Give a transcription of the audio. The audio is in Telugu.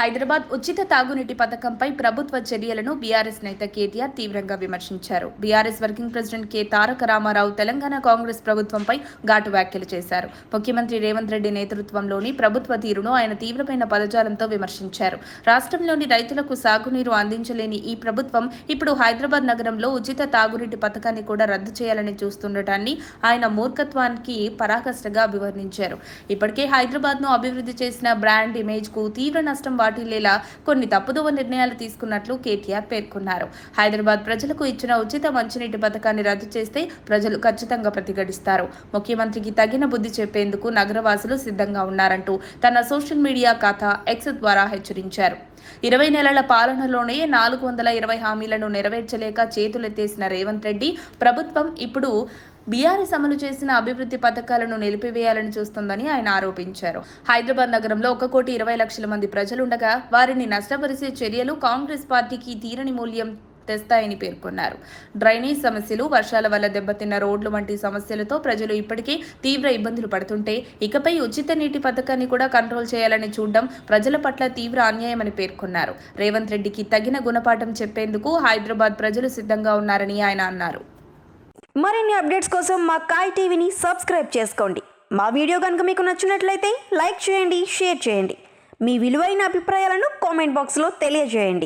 హైదరాబాద్ ఉచిత తాగునీటి పథకంపై ప్రభుత్వ చర్యలను బీఆర్ఎస్ నేత కేటీఆర్ తీవ్రంగా విమర్శించారు. బీఆర్ఎస్ వర్కింగ్ ప్రెసిడెంట్ కె తారక రామారావు తెలంగాణ కాంగ్రెస్ ప్రభుత్వంపై ఘాటు వ్యాఖ్యలు చేశారు. ముఖ్యమంత్రి రేవంత్ రెడ్డి నేతృత్వంలోని ప్రభుత్వ తీరును ఆయన తీవ్రమైన పదజాలంతో విమర్శించారు. రాష్ట్రంలోని రైతులకు సాగునీరు అందించలేని ఈ ప్రభుత్వం ఇప్పుడు హైదరాబాద్ నగరంలో ఉచిత తాగునీటి పథకాన్ని కూడా రద్దు చేయాలని చూస్తుండటాన్ని ఆయన మూర్ఖత్వానికి పరాకాష్ఠగా అభివర్ణించారు. ఇప్పటికే హైదరాబాద్ను అభివృద్ధి చేసిన బ్రాండ్ ఇమేజ్కు తీవ్ర నష్టం వాటిల్లేలా కొన్ని తప్పుదోవ నిర్ణయాలు తీసుకున్నట్లు కేటీఆర్ పేర్కొన్నారు. హైదరాబాద్ ప్రజలకు ఇచ్చిన ఉచిత మంచినీటి పథకాన్ని రద్దు చేస్తే ప్రజలు ఖచ్చితంగా ప్రతిఘటిస్తారు. ముఖ్యమంత్రికి తగిన బుద్ధి చెప్పేందుకు నగరవాసులు సిద్ధంగా ఉన్నారంటూ తన సోషల్ మీడియా ఖాతా ఎక్స్ ద్వారా హెచ్చరించారు. 20 నెలల పాలనలోనే 420 హామీలను నెరవేర్చలేక చేతులెత్తేసిన రేవంత్ రెడ్డి ప్రభుత్వం ఇప్పుడు బీఆర్ఎస్ అమలు చేసిన అభివృద్ధి పథకాలను నిలిపివేయాలని చూస్తోందని ఆయన ఆరోపించారు. హైదరాబాద్ నగరంలో 1,20,00,000 మంది ప్రజలుండగా వారిని నష్టపరిచే చర్యలు కాంగ్రెస్ పార్టీకి తీరని మూల్యం తెస్తాయని పేర్కొన్నారు. డ్రైనేజ్ సమస్యలు, వర్షాల వల్ల దెబ్బతిన్న రోడ్లు వంటి సమస్యలతో ప్రజలు ఇప్పటికే తీవ్ర ఇబ్బందులు పడుతుంటే ఇకపై ఉచిత నీటి పథకాన్ని కూడా కంట్రోల్ చేయాలని చూడడం ప్రజల పట్ల తీవ్ర అన్యాయమని పేర్కొన్నారు. రేవంత్ రెడ్డికి తగిన గుణపాఠం చెప్పేందుకు హైదరాబాద్ ప్రజలు సిద్ధంగా ఉన్నారని ఆయన అన్నారు. మరిన్ని అప్డేట్స్ కోసం మా కాయ్ టీవీని సబ్స్క్రైబ్ చేసుకోండి. మా వీడియో కనుక మీకు నచ్చినట్లయితే లైక్ చేయండి, షేర్ చేయండి. మీ విలువైన అభిప్రాయాలను కామెంట్ బాక్స్లో తెలియజేయండి.